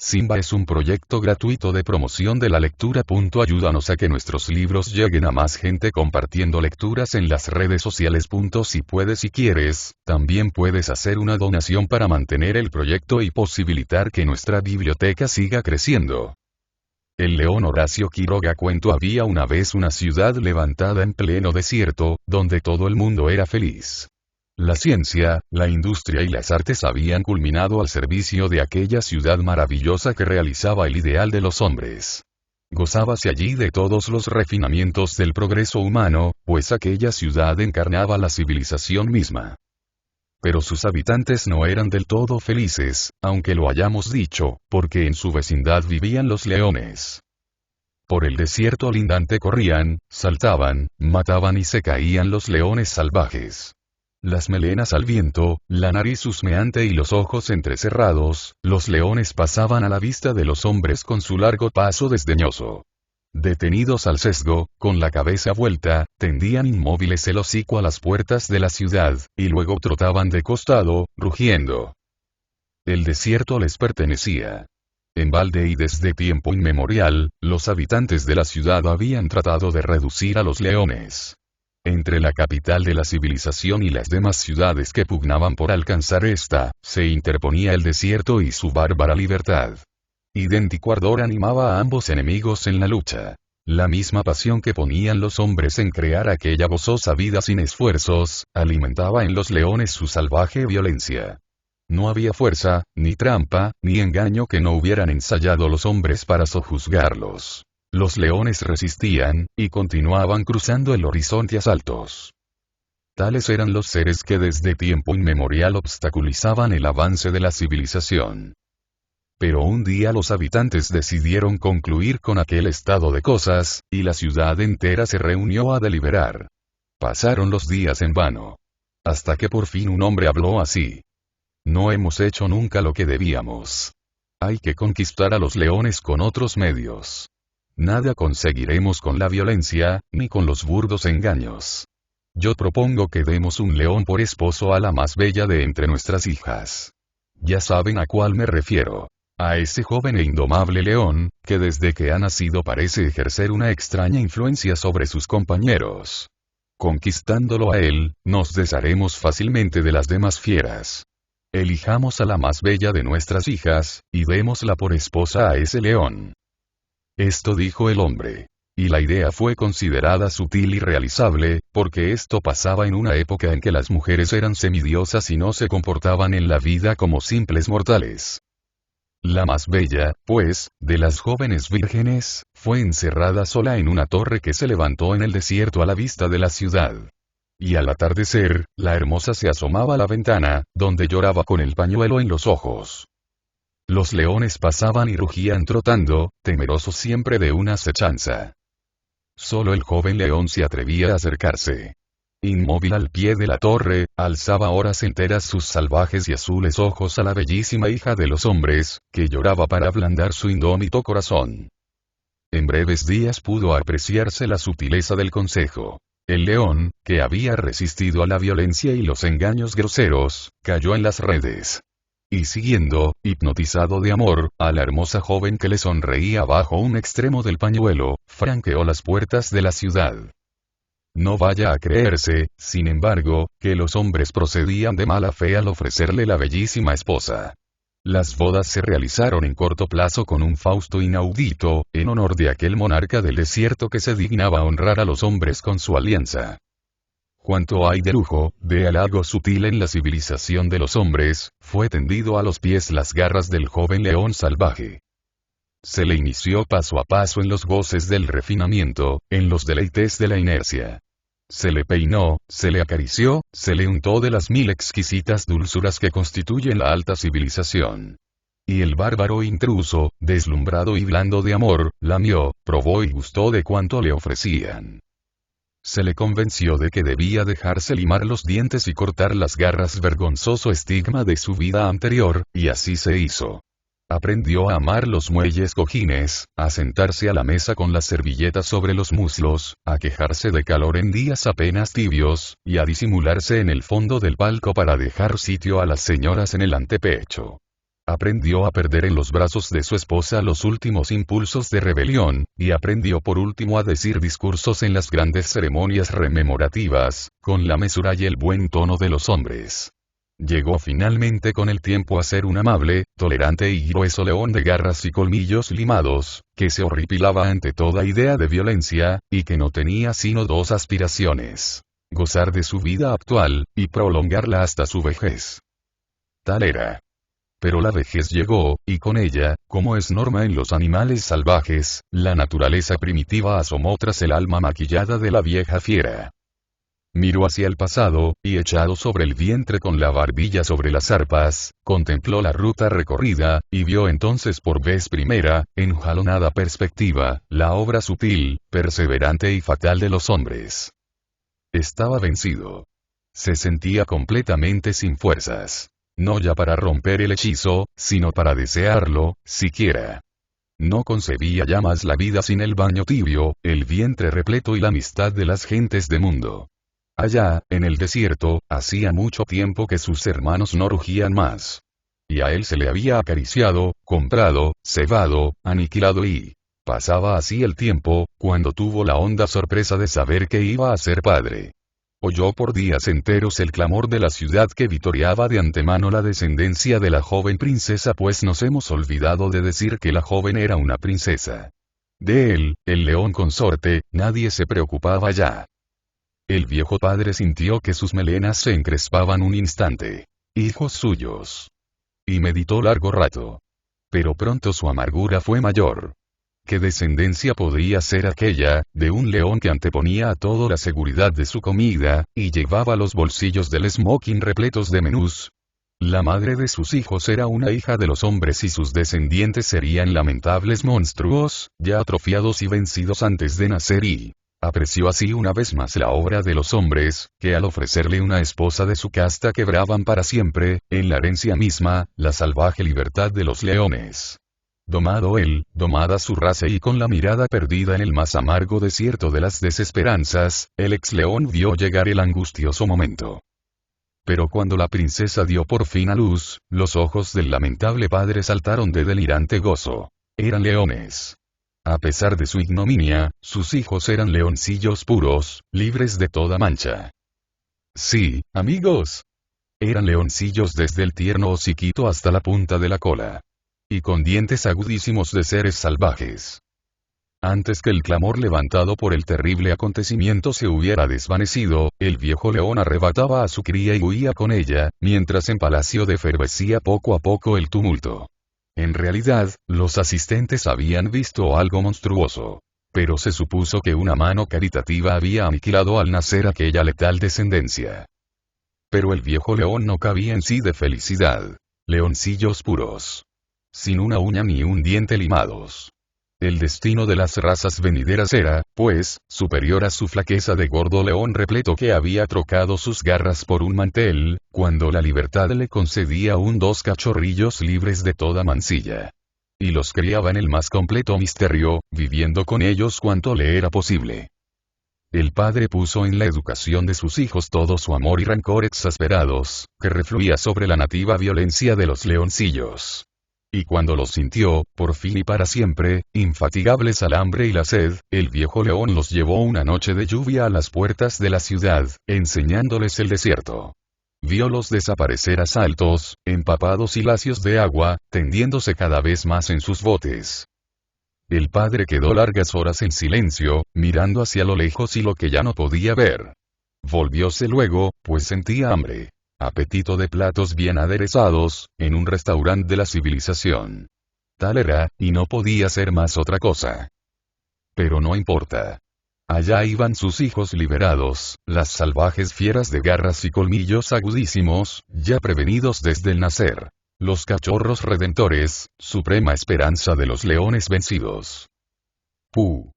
Simba es un proyecto gratuito de promoción de la lectura. Ayúdanos a que nuestros libros lleguen a más gente compartiendo lecturas en las redes sociales. Si puedes y quieres, también puedes hacer una donación para mantener el proyecto y posibilitar que nuestra biblioteca siga creciendo. El león Horacio Quiroga cuento. Había una vez una ciudad levantada en pleno desierto, donde todo el mundo era feliz. La ciencia, la industria y las artes habían culminado al servicio de aquella ciudad maravillosa que realizaba el ideal de los hombres. Gozábase allí de todos los refinamientos del progreso humano, pues aquella ciudad encarnaba la civilización misma. Pero sus habitantes no eran del todo felices, aunque lo hayamos dicho, porque en su vecindad vivían los leones. Por el desierto lindante corrían, saltaban, mataban y se caían los leones salvajes. Las melenas al viento, la nariz husmeante y los ojos entrecerrados, los leones pasaban a la vista de los hombres con su largo paso desdeñoso. Detenidos al sesgo, con la cabeza vuelta, tendían inmóviles el hocico a las puertas de la ciudad, y luego trotaban de costado, rugiendo. El desierto les pertenecía. En balde y desde tiempo inmemorial, los habitantes de la ciudad habían tratado de reducir a los leones. Entre la capital de la civilización y las demás ciudades que pugnaban por alcanzar esta, se interponía el desierto y su bárbara libertad. Idéntico ardor animaba a ambos enemigos en la lucha. La misma pasión que ponían los hombres en crear aquella gozosa vida sin esfuerzos, alimentaba en los leones su salvaje violencia. No había fuerza, ni trampa, ni engaño que no hubieran ensayado los hombres para sojuzgarlos. Los leones resistían, y continuaban cruzando el horizonte a saltos. Tales eran los seres que desde tiempo inmemorial obstaculizaban el avance de la civilización. Pero un día los habitantes decidieron concluir con aquel estado de cosas, y la ciudad entera se reunió a deliberar. Pasaron los días en vano. Hasta que por fin un hombre habló así. No hemos hecho nunca lo que debíamos. Hay que conquistar a los leones con otros medios. Nada conseguiremos con la violencia, ni con los burdos engaños. Yo propongo que demos un león por esposo a la más bella de entre nuestras hijas. Ya saben a cuál me refiero. A ese joven e indomable león, que desde que ha nacido parece ejercer una extraña influencia sobre sus compañeros. Conquistándolo a él, nos desharemos fácilmente de las demás fieras. Elijamos a la más bella de nuestras hijas, y démosla por esposa a ese león. Esto dijo el hombre. Y la idea fue considerada sutil y realizable, porque esto pasaba en una época en que las mujeres eran semidiosas y no se comportaban en la vida como simples mortales. La más bella, pues, de las jóvenes vírgenes, fue encerrada sola en una torre que se levantó en el desierto a la vista de la ciudad. Y al atardecer, la hermosa se asomaba a la ventana, donde lloraba con el pañuelo en los ojos. Los leones pasaban y rugían trotando, temerosos siempre de una acechanza. Solo el joven león se atrevía a acercarse. Inmóvil al pie de la torre, alzaba horas enteras sus salvajes y azules ojos a la bellísima hija de los hombres, que lloraba para ablandar su indómito corazón. En breves días pudo apreciarse la sutileza del consejo. El león, que había resistido a la violencia y los engaños groseros, cayó en las redes. Y siguiendo, hipnotizado de amor, a la hermosa joven que le sonreía bajo un extremo del pañuelo, franqueó las puertas de la ciudad. No vaya a creerse, sin embargo, que los hombres procedían de mala fe al ofrecerle la bellísima esposa. Las bodas se realizaron en corto plazo con un fausto inaudito, en honor de aquel monarca del desierto que se dignaba honrar a los hombres con su alianza. Cuanto hay de lujo, de halago sutil en la civilización de los hombres, fue tendido a los pies las garras del joven león salvaje. Se le inició paso a paso en los goces del refinamiento, en los deleites de la inercia. Se le peinó, se le acarició, se le untó de las 1000 exquisitas dulzuras que constituyen la alta civilización. Y el bárbaro intruso, deslumbrado y blando de amor, lamió, probó y gustó de cuanto le ofrecían. Se le convenció de que debía dejarse limar los dientes y cortar las garras, vergonzoso estigma de su vida anterior, y así se hizo. Aprendió a amar los muelles cojines, a sentarse a la mesa con las servilletas sobre los muslos, a quejarse de calor en días apenas tibios, y a disimularse en el fondo del palco para dejar sitio a las señoras en el antepecho. Aprendió a perder en los brazos de su esposa los últimos impulsos de rebelión, y aprendió por último a decir discursos en las grandes ceremonias rememorativas, con la mesura y el buen tono de los hombres. Llegó finalmente con el tiempo a ser un amable, tolerante y grueso león de garras y colmillos limados, que se horripilaba ante toda idea de violencia, y que no tenía sino dos aspiraciones: gozar de su vida actual, y prolongarla hasta su vejez. Tal era. Pero la vejez llegó, y con ella, como es norma en los animales salvajes, la naturaleza primitiva asomó tras el alma maquillada de la vieja fiera. Miró hacia el pasado, y echado sobre el vientre con la barbilla sobre las arpas, contempló la ruta recorrida, y vio entonces por vez primera, en jalonada perspectiva, la obra sutil, perseverante y fatal de los hombres. Estaba vencido. Se sentía completamente sin fuerzas. No ya para romper el hechizo, sino para desearlo, siquiera. No concebía ya más la vida sin el baño tibio, el vientre repleto y la amistad de las gentes de mundo. Allá, en el desierto, hacía mucho tiempo que sus hermanos no rugían más. Y a él se le había acariciado, comprado, cebado, aniquilado y... pasaba así el tiempo, cuando tuvo la honda sorpresa de saber que iba a ser padre. Oyó por días enteros el clamor de la ciudad que vitoreaba de antemano la descendencia de la joven princesa, pues nos hemos olvidado de decir que la joven era una princesa. De él, el león consorte, nadie se preocupaba ya. El viejo padre sintió que sus melenas se encrespaban un instante. Hijos suyos. Y meditó largo rato. Pero pronto su amargura fue mayor. ¿Qué descendencia podría ser aquella, de un león que anteponía a todo la seguridad de su comida, y llevaba los bolsillos del smoking repletos de menús? La madre de sus hijos era una hija de los hombres y sus descendientes serían lamentables monstruos, ya atrofiados y vencidos antes de nacer y... apreció así una vez más la obra de los hombres, que al ofrecerle una esposa de su casta quebraban para siempre, en la herencia misma, la salvaje libertad de los leones. Domado él, domada su raza y con la mirada perdida en el más amargo desierto de las desesperanzas, el ex león vio llegar el angustioso momento. Pero cuando la princesa dio por fin a luz, los ojos del lamentable padre saltaron de delirante gozo. Eran leones. A pesar de su ignominia, sus hijos eran leoncillos puros, libres de toda mancha. Sí, amigos. Eran leoncillos desde el tierno hociquito hasta la punta de la cola. Y con dientes agudísimos de seres salvajes. Antes que el clamor levantado por el terrible acontecimiento se hubiera desvanecido, el viejo león arrebataba a su cría y huía con ella, mientras en palacio efervescía poco a poco el tumulto. En realidad, los asistentes habían visto algo monstruoso. Pero se supuso que una mano caritativa había aniquilado al nacer aquella letal descendencia. Pero el viejo león no cabía en sí de felicidad. Leoncillos puros. Sin una uña ni un diente limados. El destino de las razas venideras era, pues, superior a su flaqueza de gordo león repleto que había trocado sus garras por un mantel, cuando la libertad le concedía dos cachorrillos libres de toda mancilla. Y los criaba en el más completo misterio, viviendo con ellos cuanto le era posible. El padre puso en la educación de sus hijos todo su amor y rancor exasperados, que refluía sobre la nativa violencia de los leoncillos. Y cuando los sintió, por fin y para siempre, infatigables al hambre y la sed, el viejo león los llevó una noche de lluvia a las puertas de la ciudad, enseñándoles el desierto. Viólos desaparecer a saltos, empapados y lacios de agua, tendiéndose cada vez más en sus botes. El padre quedó largas horas en silencio, mirando hacia lo lejos y lo que ya no podía ver. Volvióse luego, pues sentía hambre. Apetito de platos bien aderezados, en un restaurante de la civilización. Tal era, y no podía ser más otra cosa. Pero no importa. Allá iban sus hijos liberados, las salvajes fieras de garras y colmillos agudísimos, ya prevenidos desde el nacer. Los cachorros redentores, suprema esperanza de los leones vencidos. ¡Puh!